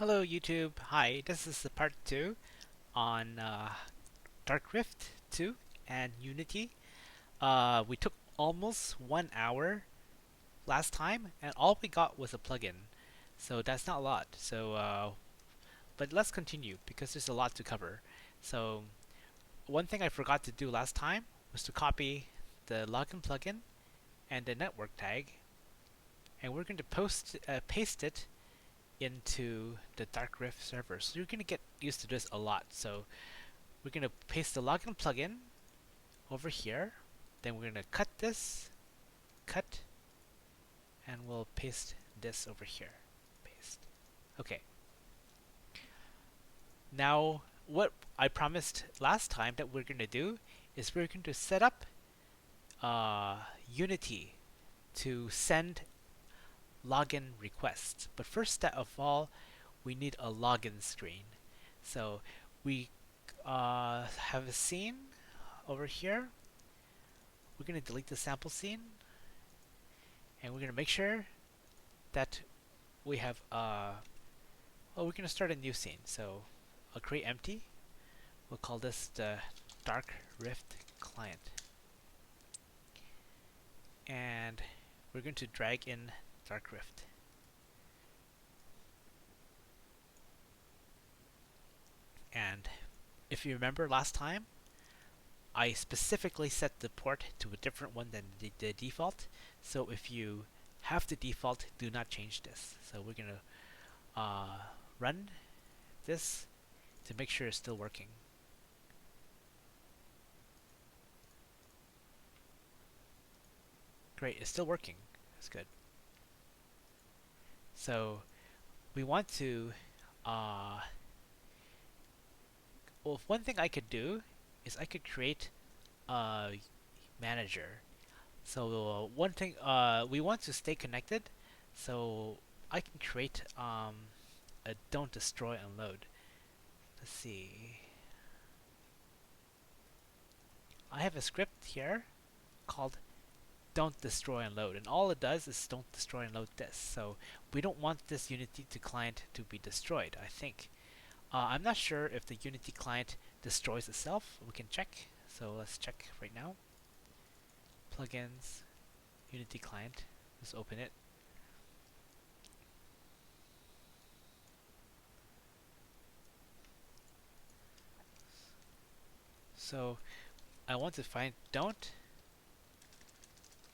Hello YouTube. Hi, this is the part 2 on Darkrift 2 and Unity. We took almost 1 hour last time and all we got was a plugin. So that's not a lot. But let's continue because there's a lot to cover. So one thing I forgot to do last time was to copy the login plugin and the network tag, and we're going to paste it into the Darkrift server. So you're going to get used to this a lot. So we're going to paste the login plugin over here. Then we're going to cut this, cut, and we'll paste this over here. Paste. Okay. Now, what I promised last time that we're going to do is we're going to set up Unity to send login requests. But first step of all, we need a login screen. So we have a scene over here. We're going to delete the sample scene, and we're going to make sure that we have we're going to start a new scene. So I'll create empty. We'll call this the Darkrift client, and we're going to drag in Darkrift. And if you remember last time, I specifically set the port to a different one than the default. So if you have the default, do not change this. So we're going to run this to make sure it's still working. Great, it's still working. That's good. So we want to well, one thing I could do is I could create a manager. So one thing, we want to stay connected, so I can create a don't destroy unload. Let's see. I have a script here called don't destroy unload, and all it does is don't destroy unload this. So we don't want this Unity to client to be destroyed, I think. I'm not sure if the Unity client destroys itself. We can check. So let's check right now. Plugins, Unity client. Let's open it. So I want to find don't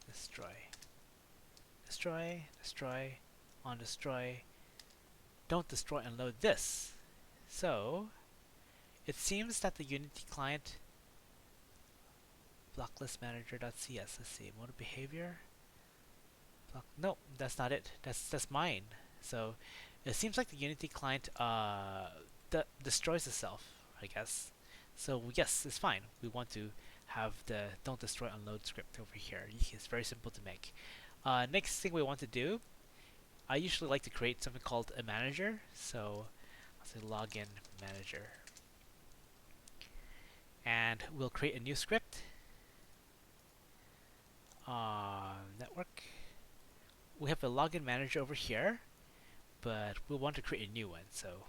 destroy. Destroy, destroy, on destroy. Don't destroy unload this. So it seems that the Unity client blocklistmanager.cs. Let's see, mode of behavior. No, that's not it. That's mine. So it seems like the Unity client destroys itself, I guess. So yes, it's fine. We want to have the don't destroy unload script over here. It's very simple to make. Next thing we want to do, I usually like to create something called a manager. So I'll say login manager, and we'll create a new script. Network. We have a login manager over here, but we'll want to create a new one. So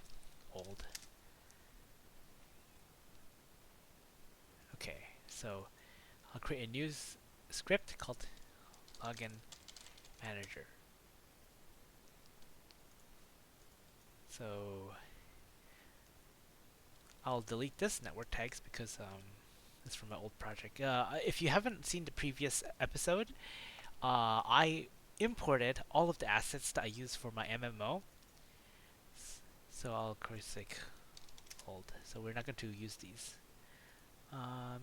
old. Okay, so I'll create a new script called login manager. So I'll delete this network tags because it's from my old project. If you haven't seen the previous episode, I imported all of the assets that I use for my MMO. So I'll create like old. So we're not going to use these.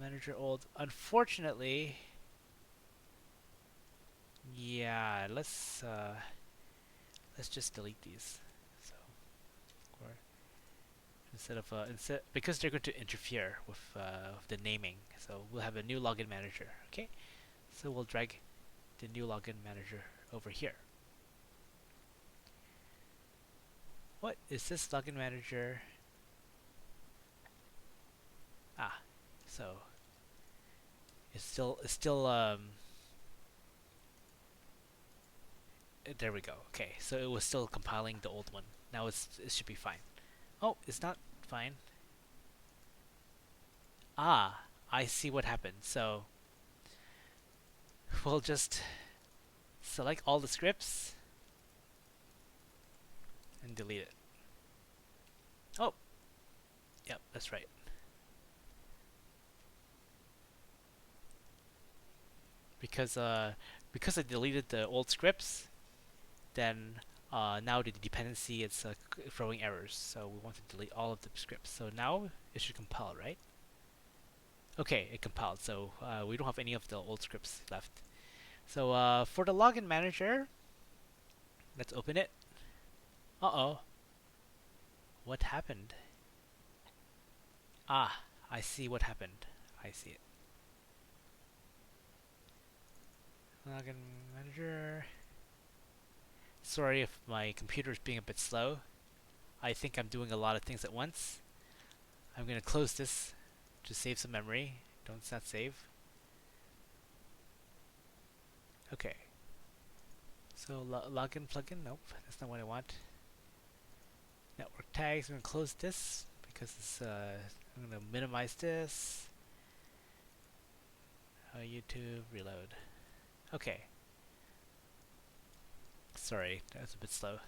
Manager old. Unfortunately, yeah. Let's just delete these. So, or instead because they're going to interfere with the naming. So we'll have a new login manager. Okay. So we'll drag the new login manager over here. What is this login manager? Ah, so it's still there we go. Okay, so it was still compiling the old one. now it should be fine. Oh, it's not fine. Ah, I see what happened. So we'll just select all the scripts and delete it. Oh, yep, that's right. Because because I deleted the old scripts, then now the dependency is throwing errors. So we want to delete all of the scripts. So now it should compile, right? Okay, it compiled. So we don't have any of the old scripts left. So for the login manager, let's open it. Uh-oh. What happened? Ah, I see what happened. I see it. Login manager. Sorry if my computer is being a bit slow. I think I'm doing a lot of things at once. I'm going to close this to save some memory. Don't not save. Okay. So login plugin? Nope, that's not what I want. Network tags. I'm going to close this because it's, I'm going to minimize this. YouTube reload. Okay. Sorry, that was a bit slow.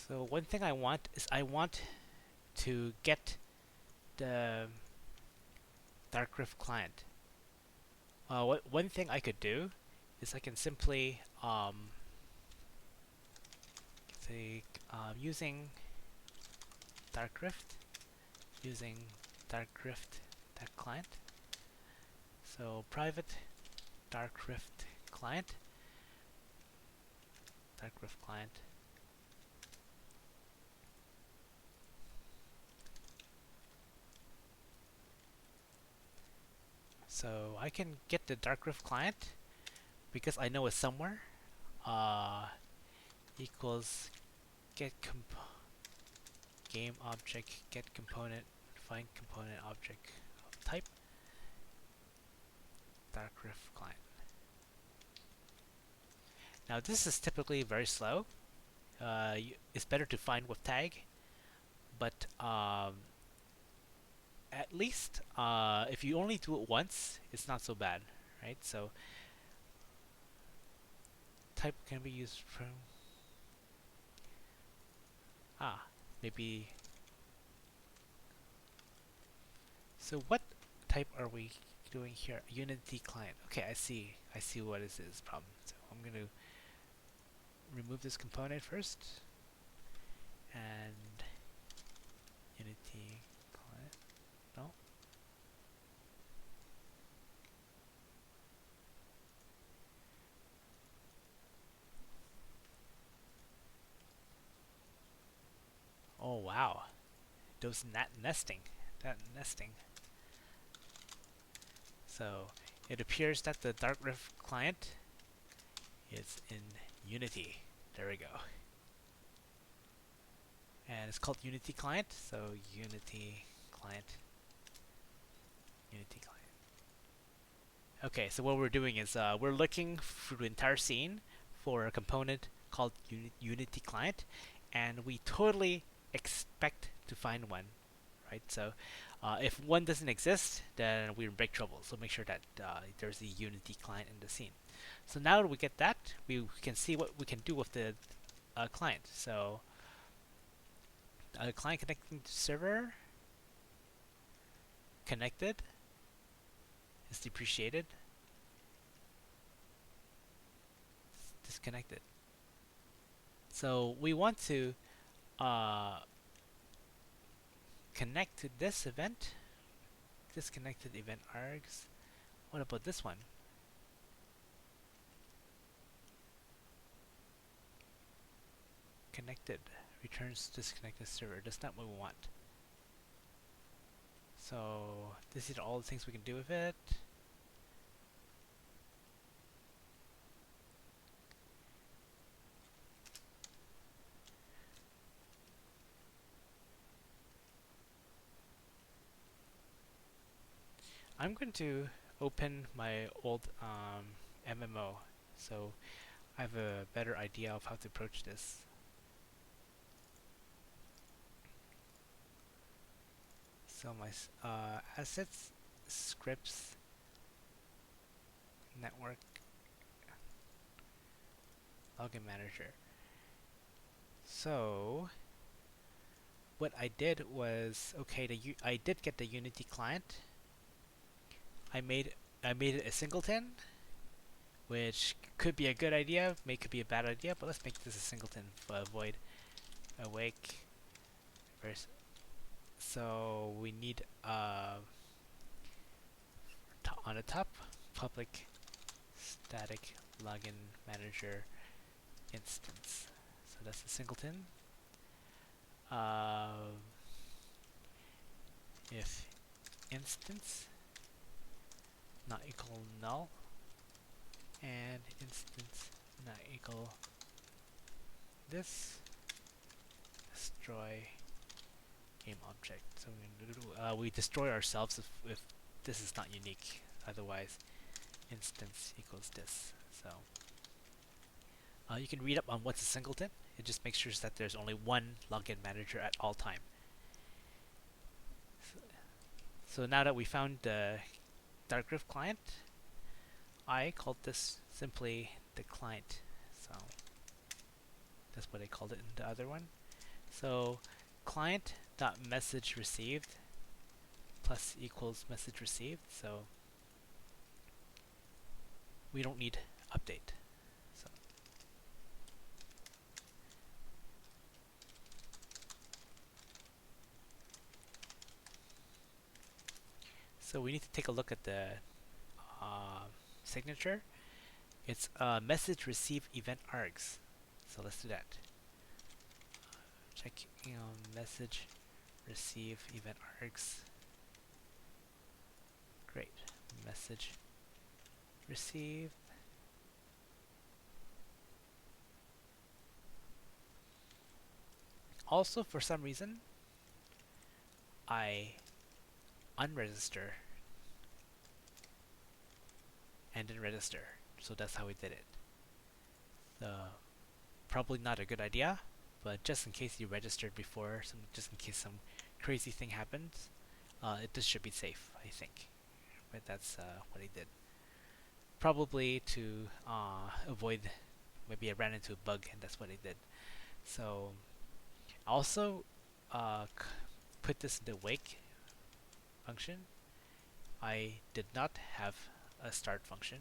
So one thing I want is I want to get the Darkrift client. One thing I could do is I can simply say using Darkrift, using Darkrift that client. So private Darkrift client, Darkrift client. So I can get the Darkrift client because I know it's somewhere. Equals get game object get component find component object type Darkrift client. Now this is typically very slow. It's better to find with tag, but at least if you only do it once, it's not so bad, right? So type can be used from maybe. So what type are we doing here? Unity client. Okay, I see what is this problem. So I'm going to remove this component first and Unity client. No. Oh wow, those nesting, that nesting. So it appears that the Darkrift client is in Unity. There we go. And it's called Unity client. So Unity client. Unity client. Okay, so what we're doing is we're looking through the entire scene for a component called Unity client, and we totally expect to find one, right? So if one doesn't exist, then we're in big trouble. So make sure that there's a Unity client in the scene. So now that we get that, we can see what we can do with the client. So client connecting to server connected is depreciated. Disconnected. So we want to connect to this event. Disconnected event args. What about this one? Connected. Returns disconnected server. That's not what we want. So this is all the things we can do with it. I'm going to open my old MMO, so I have a better idea of how to approach this. So my assets, scripts, network, login manager. So what I did was, okay, I did get the Unity client. I made it a singleton, which could be a good idea, could be a bad idea, but let's make this a singleton void awake. So we need on the top, public static login manager instance. So that's the singleton. If instance not equal null and instance not equal this, destroy game object. So we destroy ourselves if this is not unique. Otherwise, instance equals this. So you can read up on what's a singleton. It just makes sure that there's only one login manager at all time. So now that we found the Darkrift client, I called this simply the client. So that's what I called it in the other one. So client.message received plus equals message received. So we don't need update. So we need to take a look at the signature. It's message receive event args. So let's do that. Check message receive event args. Great. Message receive. Also, for some reason, I unregister and then register. So that's how we did it. Probably not a good idea, but just in case you registered before, just in case some crazy thing happens, this should be safe, I think. But that's what I did. Probably to avoid, maybe I ran into a bug and that's what I did. So also put this in the wake function. I did not have a start function,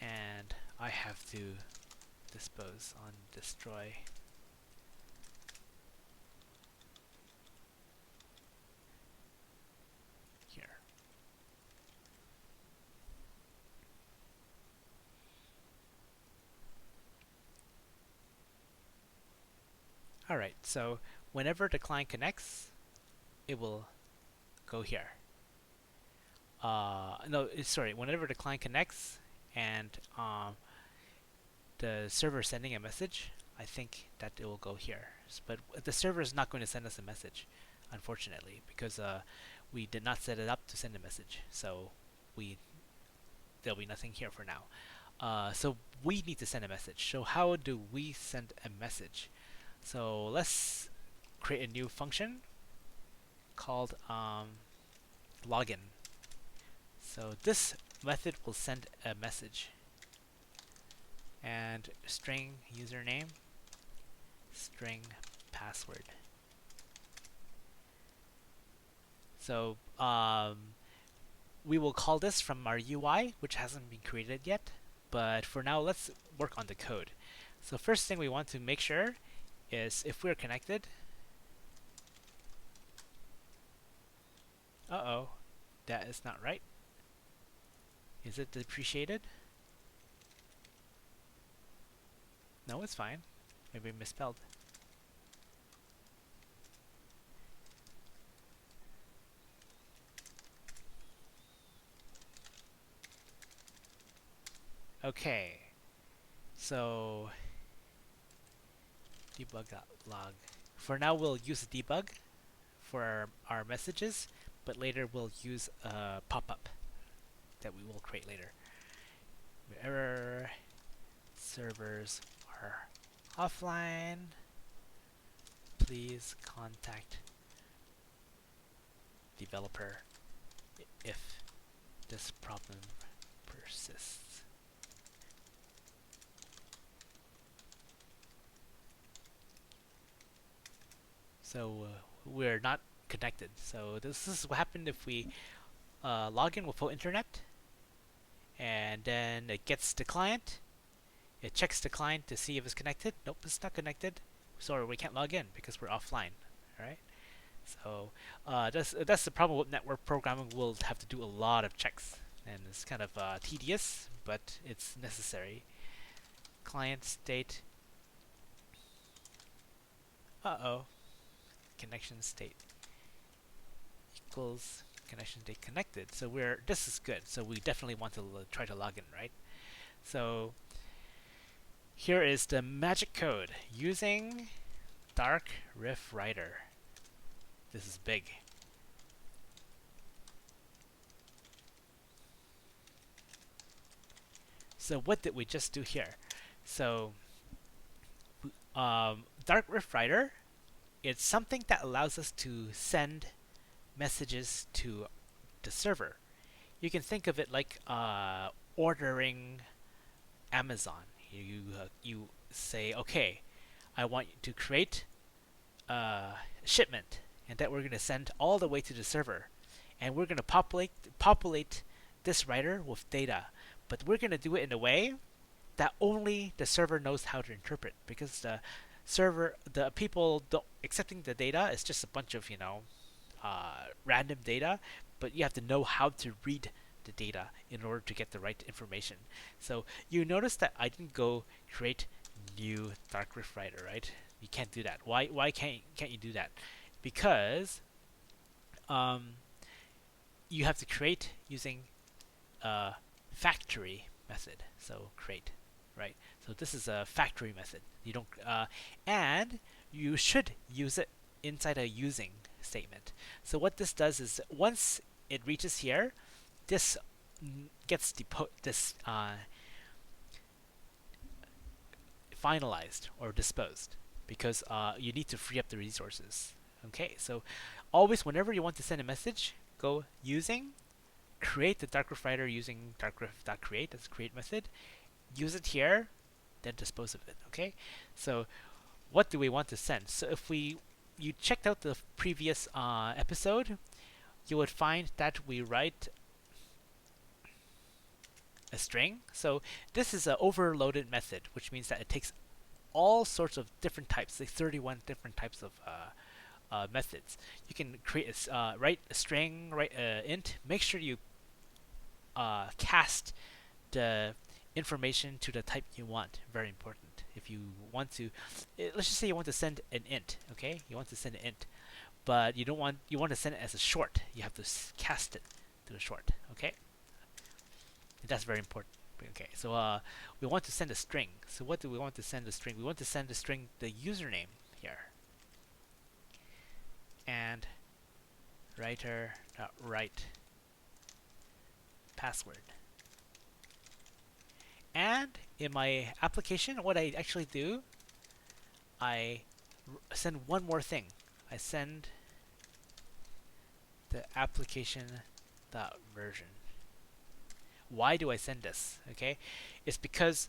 and I have to dispose on destroy here. Alright, so whenever the client connects, it will go here. Whenever the client connects and the server is sending a message, I think that it will go here. But the server is not going to send us a message, unfortunately, because we did not set it up to send a message. So there'll be nothing here for now. So we need to send a message. So how do we send a message? So let's create a new function called login. So this method will send a message. And string username, string password. So we will call this from our UI, which hasn't been created yet. But for now, let's work on the code. So first thing we want to make sure is if we're connected. Uh-oh, that is not right. Is it depreciated? No, it's fine. Maybe misspelled. Okay. So debug.log. For now, we'll use debug for our messages, but later we'll use a pop-up that we will create later. Error servers are offline. Please contact developer if this problem persists. So we're not connected. So this is what happened if we log in with full internet, and then it gets the client. It checks the client to see if it's connected. Nope, it's not connected. So we can't log in because we're offline. All right. So that's the problem with network programming. We'll have to do a lot of checks, and it's kind of tedious, but it's necessary. Client state. Uh-oh. Connection state equals connection state connected. So this is good. So we definitely want to try to log in, right? So here is the magic code using Darkrift Writer. This is big. So what did we just do here? So Darkrift Writer, it's something that allows us to send messages to the server. You can think of it like ordering Amazon. You say, okay, I want you to create a shipment, and that we're going to send all the way to the server, and we're going to populate this writer with data, but we're going to do it in a way that only the server knows how to interpret, because the people accepting the data is just a bunch of random data, but you have to know how to read the data in order to get the right information. So you notice that I didn't go create new Darkrift Writer, right? You can't do that. Why can't you do that? Because you have to create using a factory method. So create, right? So this is a factory method. You don't and you should use it inside a using statement. So what this does is once it reaches here, this gets finalized or disposed, because you need to free up the resources. Okay, so always whenever you want to send a message, go using, create the Darkrift Writer using darkrift.create, that's the create method, use it here, then dispose of it. Okay, so what do we want to send? So if you checked out the previous episode, you would find that we write a string. So this is an overloaded method, which means that it takes all sorts of different types, like 31 different types of methods. You can write a string, write an int. Make sure you cast the information to the type you want. Very important. If you want to, let's just say you want to send an int. Okay, you want to send an int, but you want to send it as a short. You have to cast it to a short. Okay. That's very important. Okay, so we want to send a string. So what do we want to send a string? We want to send a string the username here. And write password. And in my application, what I actually do, I send one more thing. I send the application.version. Why do I send this? Okay, it's because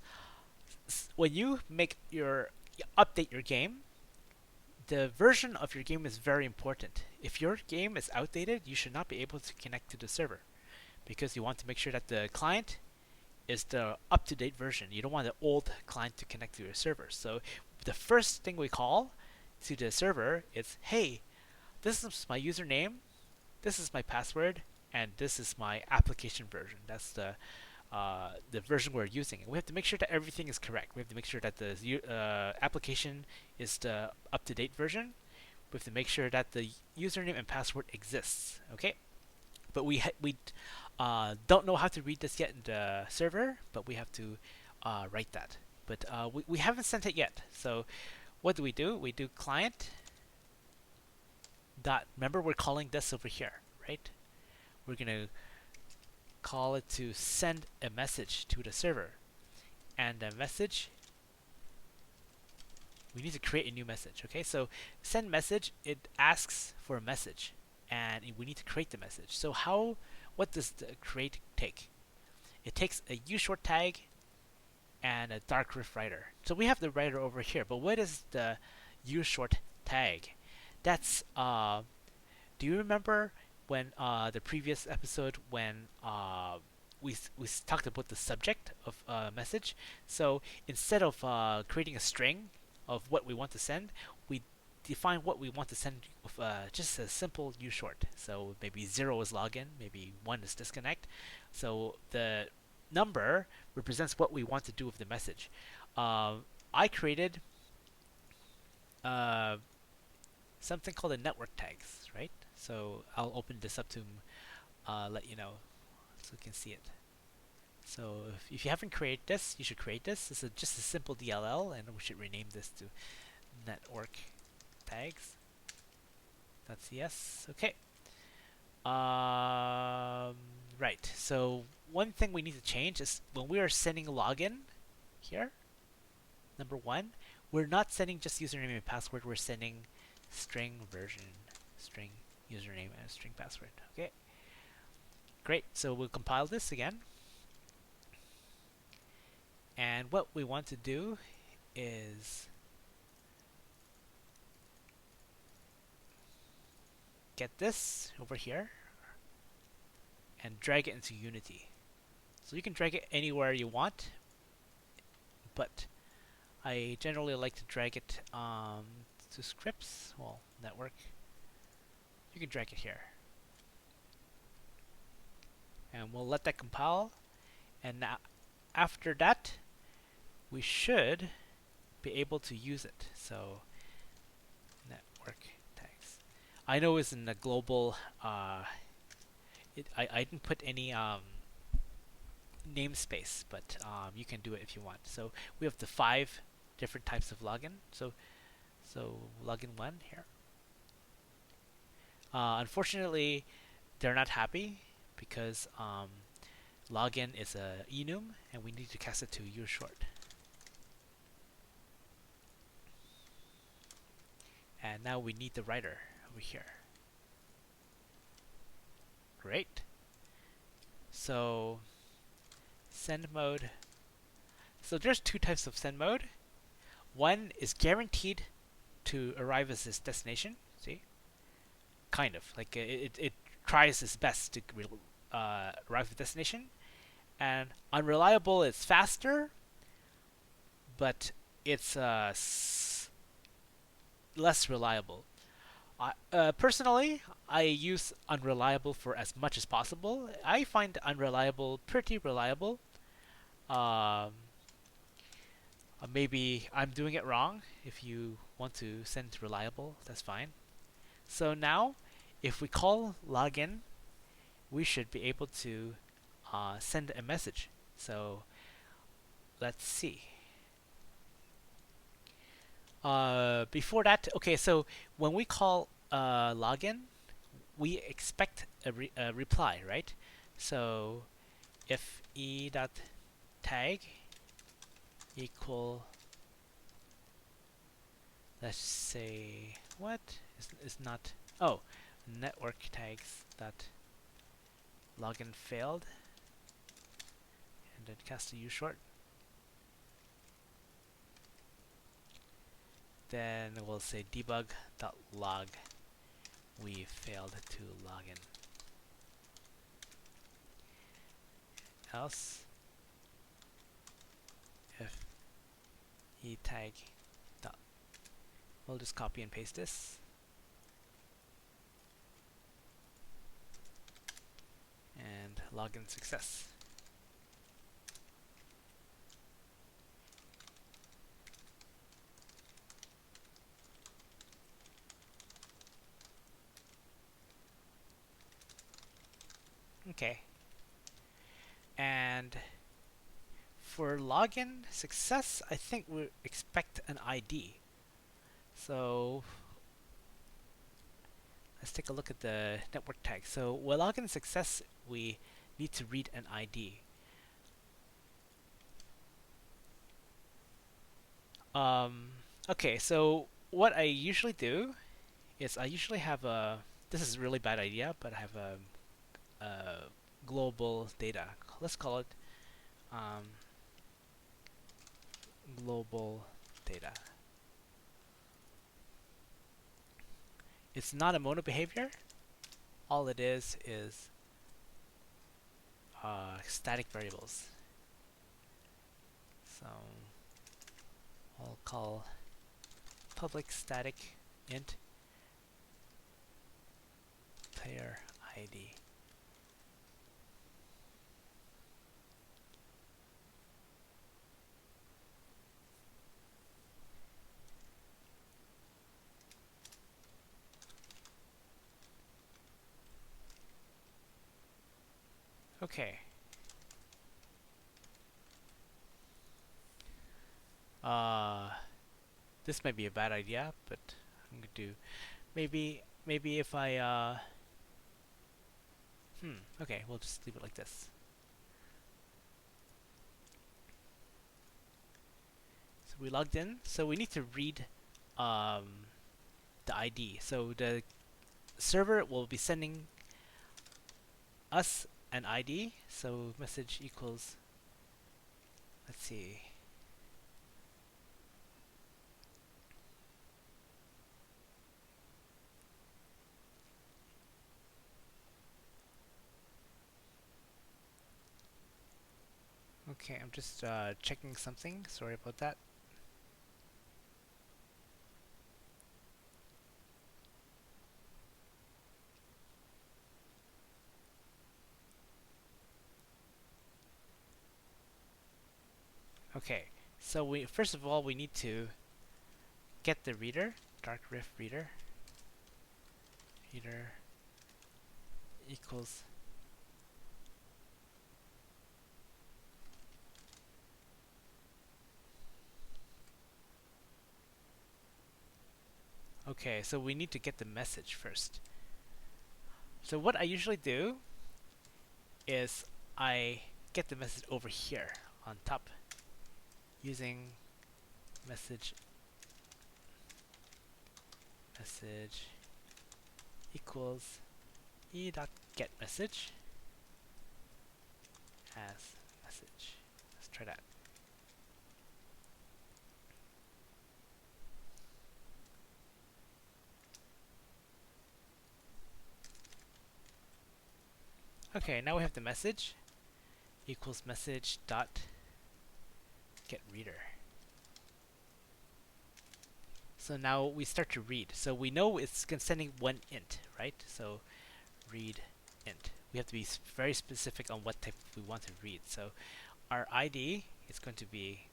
when you update your game, the version of your game is very important. If your game is outdated, you should not be able to connect to the server, because you want to make sure that the client is the up-to-date version. You don't want the old client to connect to your server. So the first thing we call to the server is, hey, this is my username, this is my password, and this is my application version. That's the version we're using. And we have to make sure that everything is correct. We have to make sure that the application is the up-to-date version. We have to make sure that the username and password exists. Okay, but we don't know how to read this yet in the server, but we have to write that. But we haven't sent it yet. So what do? We do client dot. Remember, we're calling this over here, right? We're gonna call it to send a message to the server. And the message, we need to create a new message. Okay, so send message, it asks for a message, and we need to create the message. So what does the create take? It takes a uShort tag and a Darkrift writer. So we have the writer over here, but what is the uShort tag? That's do you remember when the previous episode when we talked about the subject of a message? So instead of creating a string of what we want to send, we define what we want to send with just a simple uShort. So maybe 0 is login, maybe 1 is disconnect. So the number represents what we want to do with the message. I created something called the network tags, right? So I'll open this up to let you know so you can see it. So if you haven't created this, you should create this. This is just a simple DLL, and we should rename this to network tags. .cs. Okay. Right. So one thing we need to change is when we are sending login here, number 1, we're not sending just username and password. We're sending string version, string username and string password. Okay. Great. So we'll compile this again. And what we want to do is get this over here and drag it into Unity. So you can drag it anywhere you want, but I generally like to drag it to scripts, well, network. You can drag it here. And we'll let that compile. And now, after that, we should be able to use it. So, network tags. I know it's in the global, I didn't put any namespace, but you can do it if you want. So we have the 5 different types of login. So login 1 here. Unfortunately, they're not happy because login is a enum, and we need to cast it to uShort. And now we need the writer over here. Great. So send mode. So there's 2 types of send mode. One is guaranteed to arrive as its destination. See, kind of like it tries its best to arrive at destination. And unreliable is faster, but it's less reliable. Personally, I use unreliable for as much as possible. I find unreliable pretty reliable. Maybe I'm doing it wrong. If you want to send reliable, that's fine. So now, if we call login, we should be able to send a message. So let's see. Before that, okay, so when we call login, we expect a reply, right? So if e.tag equal, let's say, what is not, oh, network tags dot login failed, and then cast a uShort. Then we'll say debug.log we failed to login. Else if e-tag dot, we'll just copy and paste this. And login success. Okay. And for login success, I think we expect an ID. So let's take a look at the network tag. So with login success, we need to read an ID. Um, okay, so what I usually do is I usually have a, this is a really bad idea, but I have a global data. Let's call it um, global data. It's not a mono behavior. All it is static variables. So I'll call public static int player ID. Okay. Uh, this might be a bad idea, but I'm gonna do maybe if I okay, we'll just leave it like this. So we logged in. So we need to read um, the ID. So the server will be sending us an ID. So message equals, let's see. Okay, I'm just checking something. Sorry about that. Okay, so we first of all we need to get the reader, Darkrift reader equals okay, so we need to get the message first. So what I usually do is I get the message over here on top using message equals e.getMessage as message. Let's try that. Okay, now we have the message equals message dot get reader. So now we start to read. So we know it's sending one int, right? So read int. We have to be very specific on what type we want to read. So our ID is going to be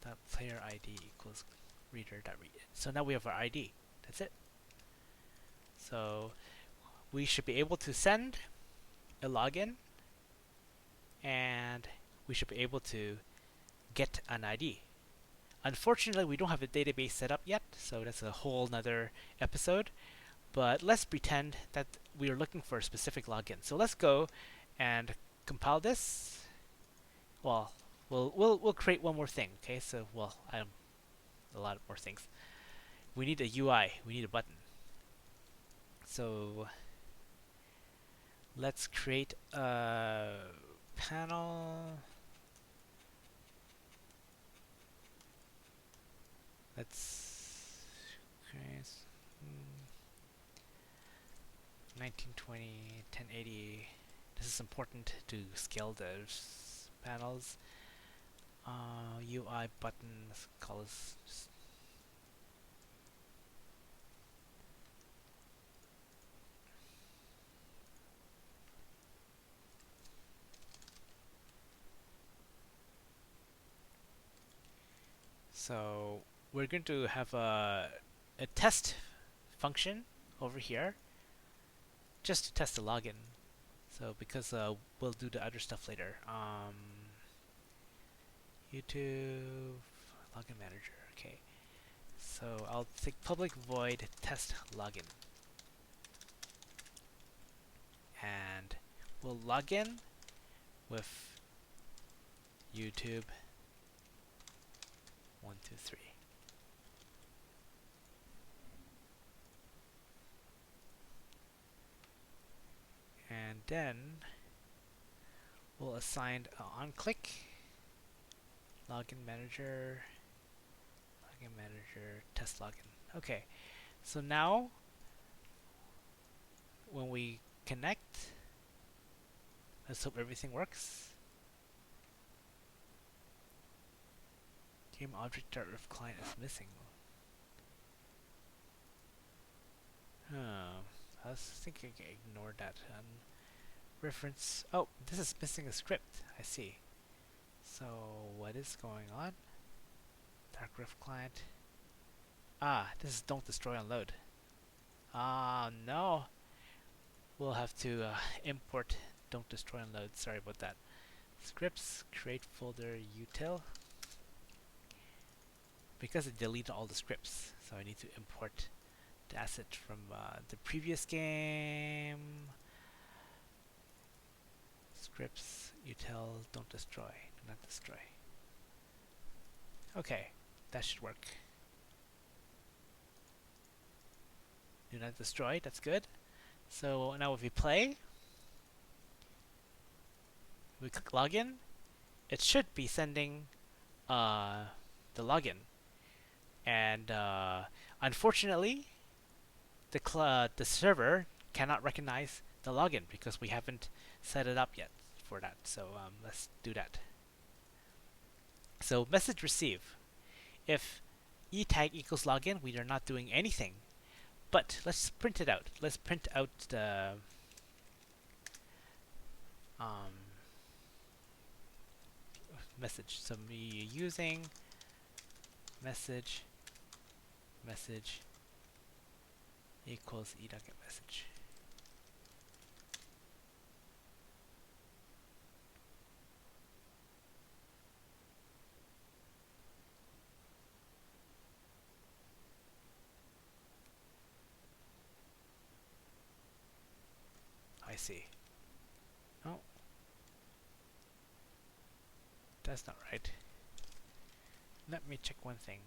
dot player ID equals reader dot read. So now we have our ID. That's it. So we should be able to send a login, and we should be able to get an ID. Unfortunately, we don't have a database set up yet, so that's a whole nother episode. But let's pretend that we are looking for a specific login. So let's go and compile this. Well, we'll create one more thing. Okay, so a lot more things. We need a UI. We need a button. So let's create a panel. Let's create 1920, 1080. This is important to scale those panels. UI button, let's call this. So we're going to have a test function over here just to test the login. So because we'll do the other stuff later. YouTube login manager. Okay. So I'll take public void test login. and we'll log in with YouTube 123. And then we'll assign an on-click, login manager, test login. Okay, so now when we connect, let's hope everything works. Game object Darkrift client is missing. I was thinking I ignored that. Reference. Oh, this is missing a script. I see. So what is going on? Darkrift client. Ah, this is don't destroy unload. Ah, no. We'll have to import don't destroy unload. Sorry about that. Scripts, create folder util. Because it deleted all the scripts, so I need to import the asset from the previous game. Scripts, util, don't destroy, do not destroy. Okay, that should work. Do not destroy, that's good. So now if we play, we click login, it should be sending the login. And unfortunately, the server cannot recognize the login because we haven't set it up yet for that. So let's do that. So message receive. If e-tag equals login, we are not doing anything. But let's print it out. Let's print out the message. So me using message equals e.getMessage. I see. Oh, that's not right. Let me check one thing.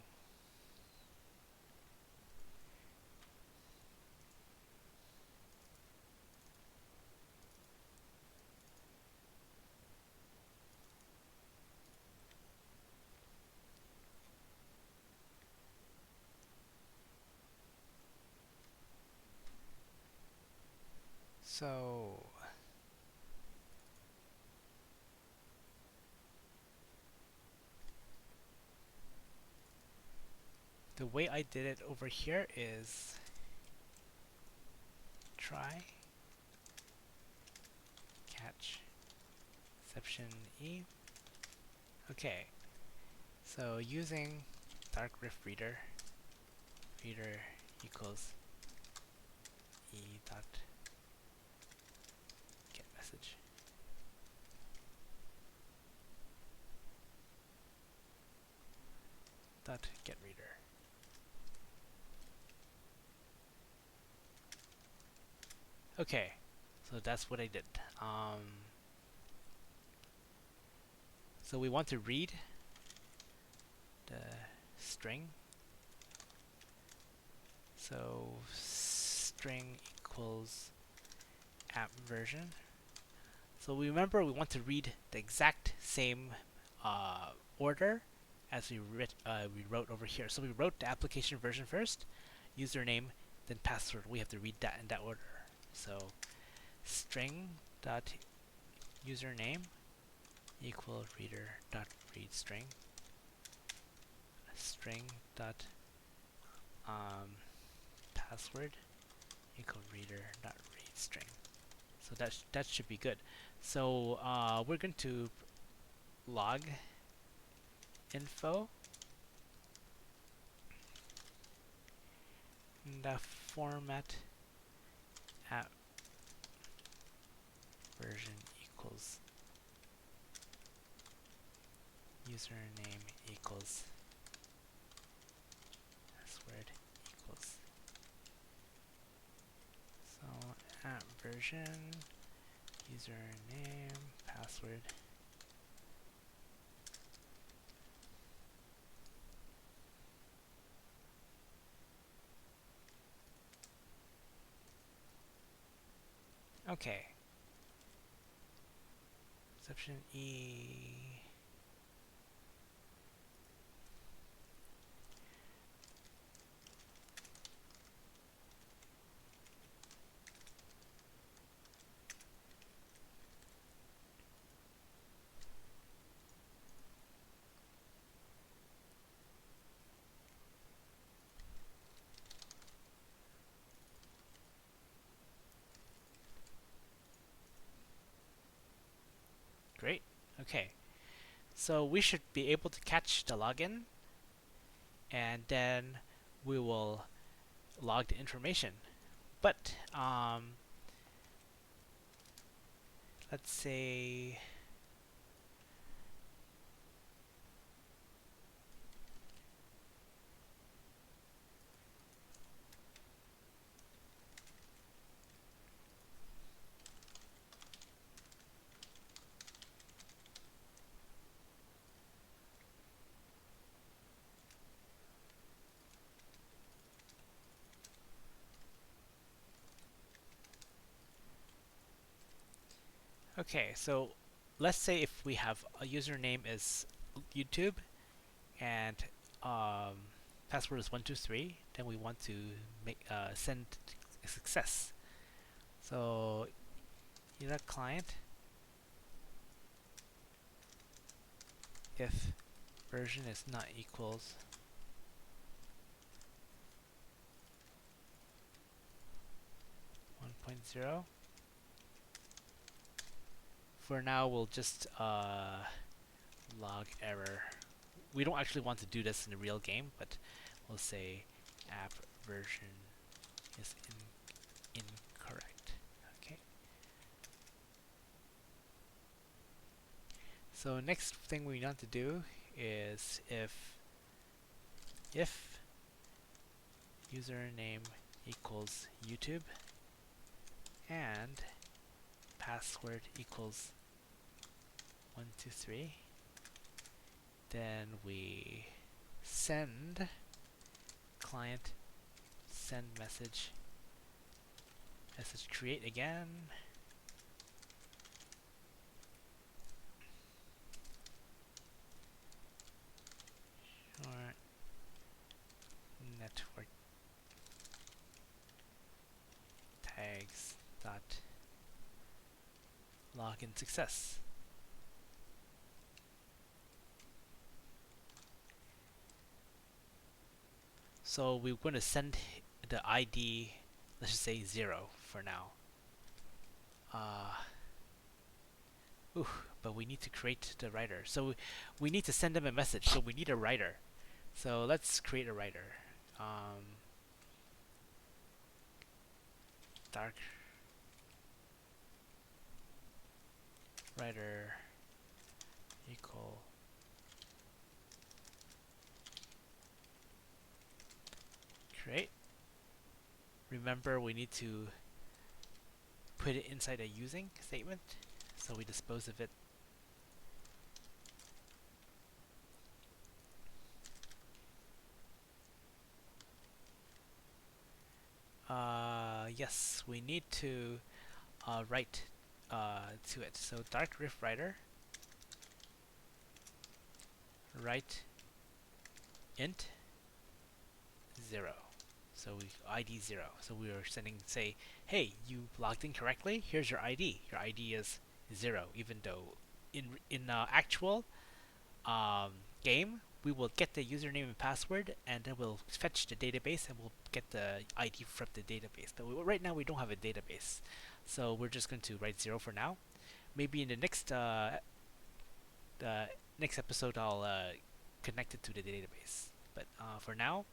So the way I did it over here is try catch exception E. Okay, so using Darkrift reader equals e dot get message. Dot get reader. Okay, so that's what I did. So we want to read the string. So string equals app version. So we remember we want to read the exact same order as we wrote over here. So we wrote the application version first, username, then password. We have to read that in that order. So string dot username equal reader dot read string. String dot password equal reader dot read string. So that should be good. So we're going to log info and the format app version equals username equals password equals. So app version Username, password. Okay. Exception E. Great. Okay. So we should be able to catch the login, and then we will log the information. But let's say okay, so let's say if we have a username is YouTube and um, password is 123, then we want to make send a success. So that client if version is not equals 1.0. For now, we'll just log error. We don't actually want to do this in the real game, but we'll say app version is incorrect. Okay. So next thing we want to do is if username equals YouTube and password equals 123, then we send client send message create again. Short network tags dot login success. So we're going to send the ID, let's just say 0 for now. But we need to create the writer. So we need to send them a message. So we need a writer. So let's create a writer. Dark writer equal create. Remember, we need to put it inside a using statement, so we dispose of it. Yes, we need to write to it. So Darkrift writer write int 0. So we ID 0. So we are sending, say, hey, you logged in correctly. Here's your ID. Your ID is 0, even though in actual game we will get the username and password, and then we'll fetch the database and we'll get the ID from the database. But right now we don't have a database, so we're just going to write 0 for now. Maybe in the next episode I'll connect it to the database. But for now,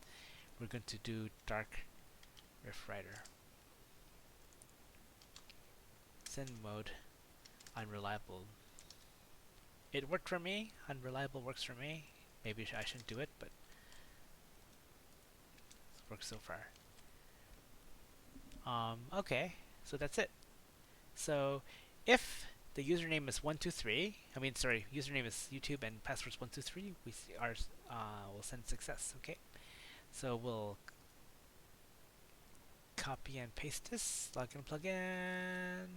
we're going to do Darkrift writer. Send mode unreliable. It worked for me. Unreliable works for me. Maybe I shouldn't do it, but it works so far. Okay, so that's it. So If the username is 123, I mean, sorry, username is YouTube and password is 123, we see ours will send success. Okay, so we'll copy and paste this, login plugin.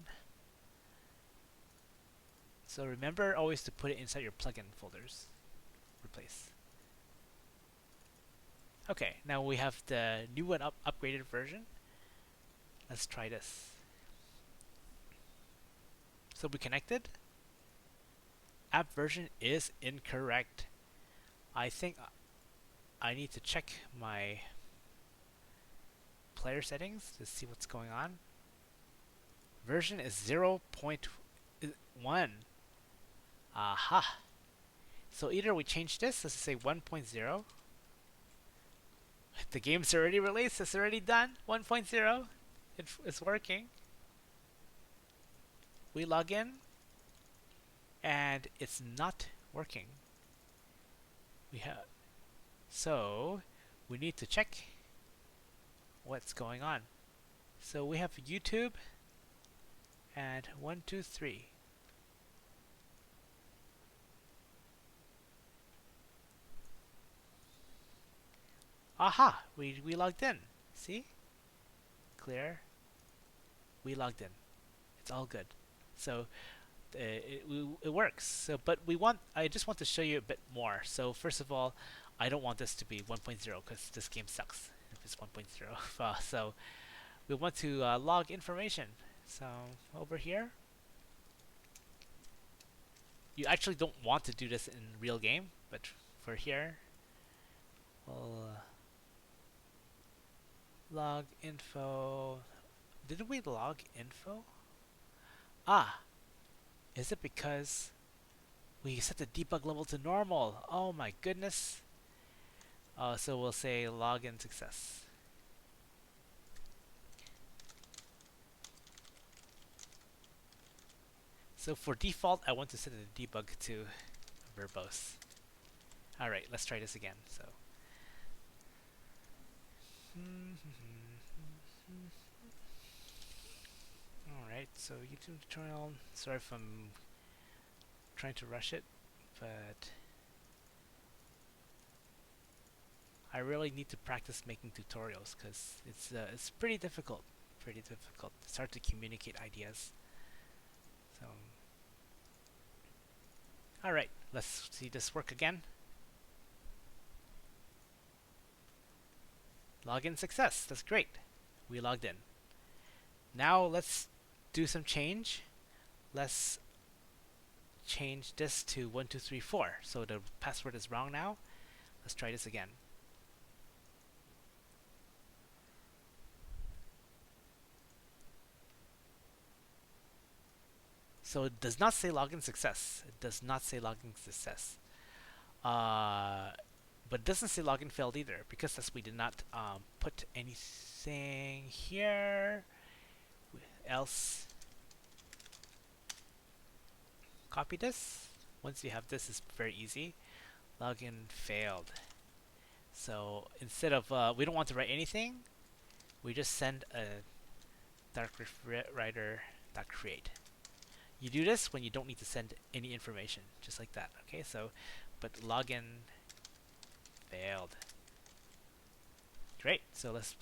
So remember always to put it inside your plugin folders. Replace. Okay, now we have the new and upgraded version. Let's try this. So we connected. App version is incorrect. I think I need to check my player settings to see what's going on. Version is 0.1. Aha. So either we change this, let's say 1.0. The game's already released, it's already done. 1.0. It's working. We log in and it's not working. So we need to check what's going on. So we have YouTube and 1, 2, 3. Aha! We logged in. See? Clear. We logged in. It's all good. So it works. So, but I just want to show you a bit more. So first of all, I don't want this to be 1.0 because this game sucks if it's 1.0. So we want to log information. So over here, you actually don't want to do this in real game, but for here, we'll log info. Did we log info? Ah, is it because we set the debug level to normal? Oh my goodness. So we'll say login success. So for default, I want to set the debug to verbose. Alright, let's try this again. So alright, so YouTube tutorial. Sorry if I'm trying to rush it, but I really need to practice making tutorials because it's pretty difficult. Pretty difficult. It's hard to communicate ideas. So alright, let's see this work again. Login success. That's great. We logged in. Now let's do some change. Let's change this to 1, 2, 3, 4. So the password is wrong now. Let's try this again. So it does not say login success. It does not say login success. But it doesn't say login failed either because we did not put anything here. Else, copy this. Once you have this, it's very easy. Login failed. So instead of we don't want to write anything, we just send a Darkrift writer.create. You do this when you don't need to send any information, just like that. Okay, so but login failed. Great. So let's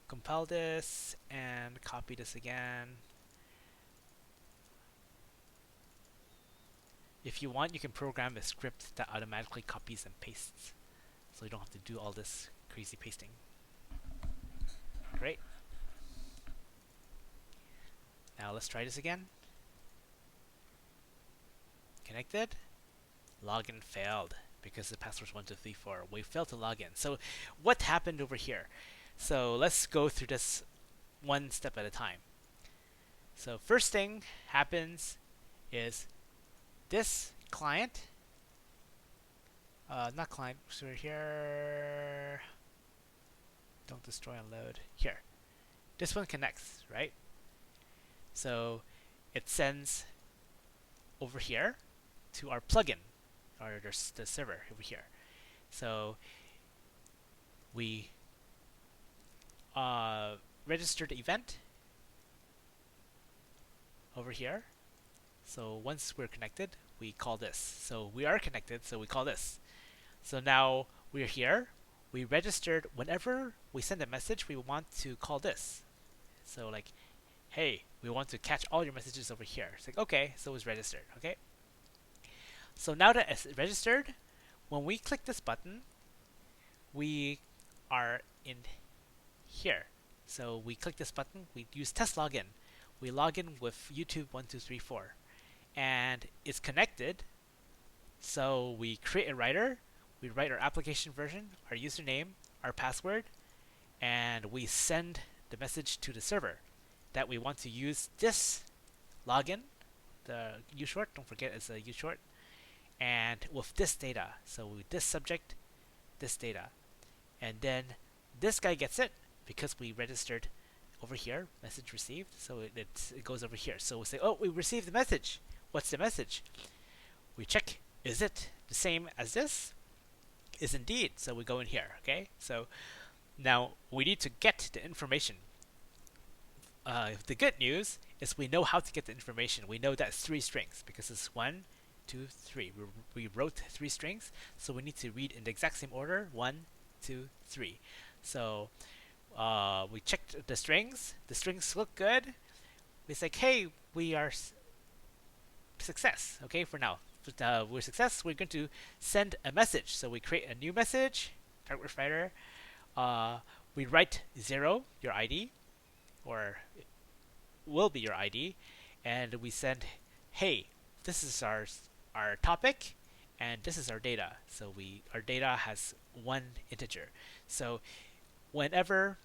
compile this and copy this again. If you want, you can program a script that automatically copies and pastes, so you don't have to do all this crazy pasting. Great. Now let's try this again. Connected. Login failed because the password's 1, 2, 3, 4. We failed to log in. So what happened over here? So let's go through this one step at a time. So first thing happens is this client, not client, so here, don't destroy and load, here. This one connects, right? So it sends over here to our plugin, or the server over here. So we register the event. over here. So once we're connected, we call this. So we are connected, so we call this. So now we're here. We registered whenever we send a message, we want to call this. So like, hey, we want to catch all your messages over here. It's like, okay, so it's registered, okay? So now that it's registered, when we click this button, we are in here. So we click this button, we use test login. We log in with YouTube1234, and it's connected. So we create a writer, we write our application version, our username, our password, and we send the message to the server that we want to use this login, the ushort, don't forget it's a ushort, and with this data. So with this subject, this data. And then this guy gets it because we registered over here, message received. So it goes over here. So we say, oh, we received the message. What's the message? We check, is it the same as this? Is indeed. So we go in here, okay? So now we need to get the information. The good news is we know how to get the information. We know that's 3 strings because it's 1, 2, 3. We wrote 3 strings, so we need to read in the exact same order, 1, 2, 3. So we checked the strings. The strings look good. We say, hey, we are success. Okay, for now, we're success. We're going to send a message. So we create a new message. Darkrift writer. We write 0, your ID, or it will be your ID, and we send, hey, this is our topic, and this is our data. So our data has 1 integer. So whenever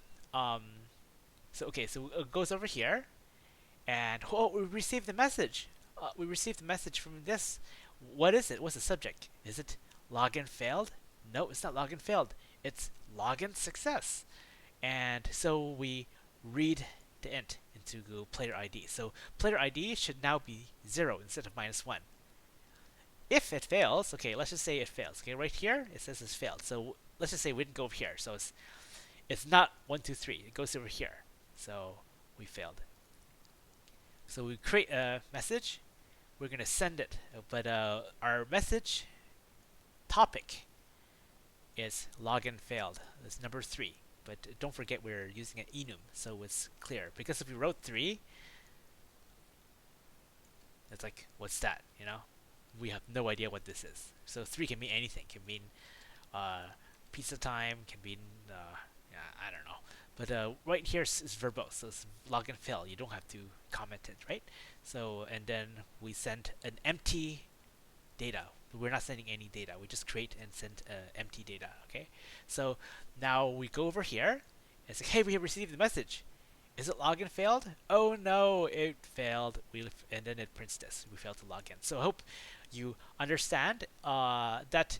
so it goes over here, and oh, we received the message. We received the message from this. What is it? What's the subject? Is it login failed? No, it's not login failed. It's login success. And so we read the int into player ID. So player ID should now be 0 instead of -1. If it fails, okay, let's just say it fails. Okay, right here it says it's failed. So let's just say we didn't go over here. So it's not 1, 2, 3. It goes over here. So we failed. So we create a message. We're gonna send it, but our message topic is login failed. It's number 3. But don't forget we're using an enum, so it's clear. Because if we wrote 3, it's like, what's that? You know, we have no idea what this is. So 3 can mean anything. Can mean pizza time. Can mean I don't know. But right here is verbose, so it's login fail. You don't have to comment it, right? So and then we send an empty data. We're not sending any data. We just create and send empty data. Okay. So now we go over here and say, hey, we have received the message. Is it login failed? Oh no, it failed. And then it prints this. We failed to log in. So I hope you understand that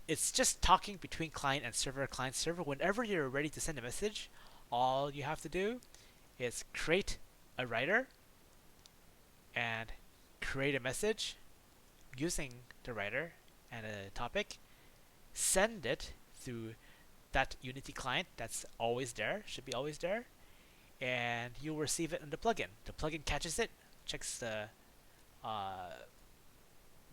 it's just talking between client and server, client server. Whenever you're ready to send a message, all you have to do is create a writer and create a message using the writer and a topic, send it through that Unity client that's always there, should be always there, and you'll receive it in the plugin. The plugin catches it, checks the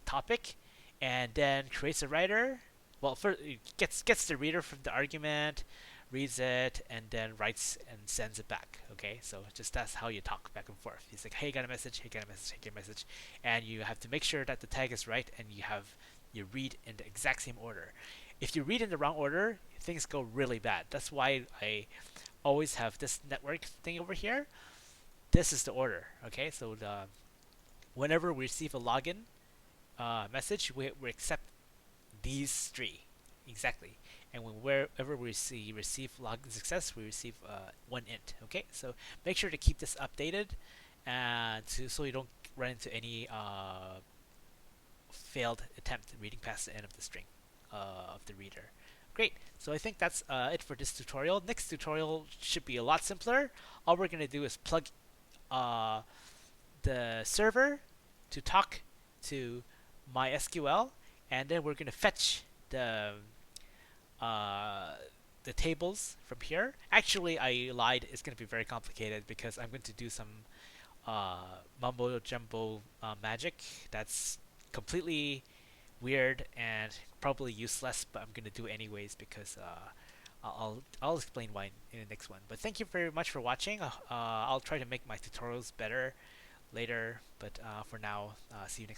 topic, and then creates a writer. Well, first it gets the reader from the argument, reads it, and then writes and sends it back. Okay, so just that's how you talk back and forth. He's like, hey, got a message, hey, got a message, hey, got a message, and you have to make sure that the tag is right, and you read in the exact same order. If you read in the wrong order, things go really bad. That's why I always have this network thing over here. This is the order. Okay, so whenever we receive a login message, we accept these 3 exactly, and wherever we receive login success, we receive 1 int. Okay, so make sure to keep this updated, and so you don't run into any failed attempt reading past the end of the string of the reader. Great, so I think that's it for this tutorial. Next tutorial should be a lot simpler. All we're gonna do is plug the server to talk to MySQL, and then we're going to fetch the tables from here. Actually, I lied. It's going to be very complicated because I'm going to do some mumbo jumbo magic that's completely weird and probably useless, but I'm gonna do it anyways because I'll explain why in the next one. But thank you very much for watching. I'll try to make my tutorials better later, but for now, see you next time.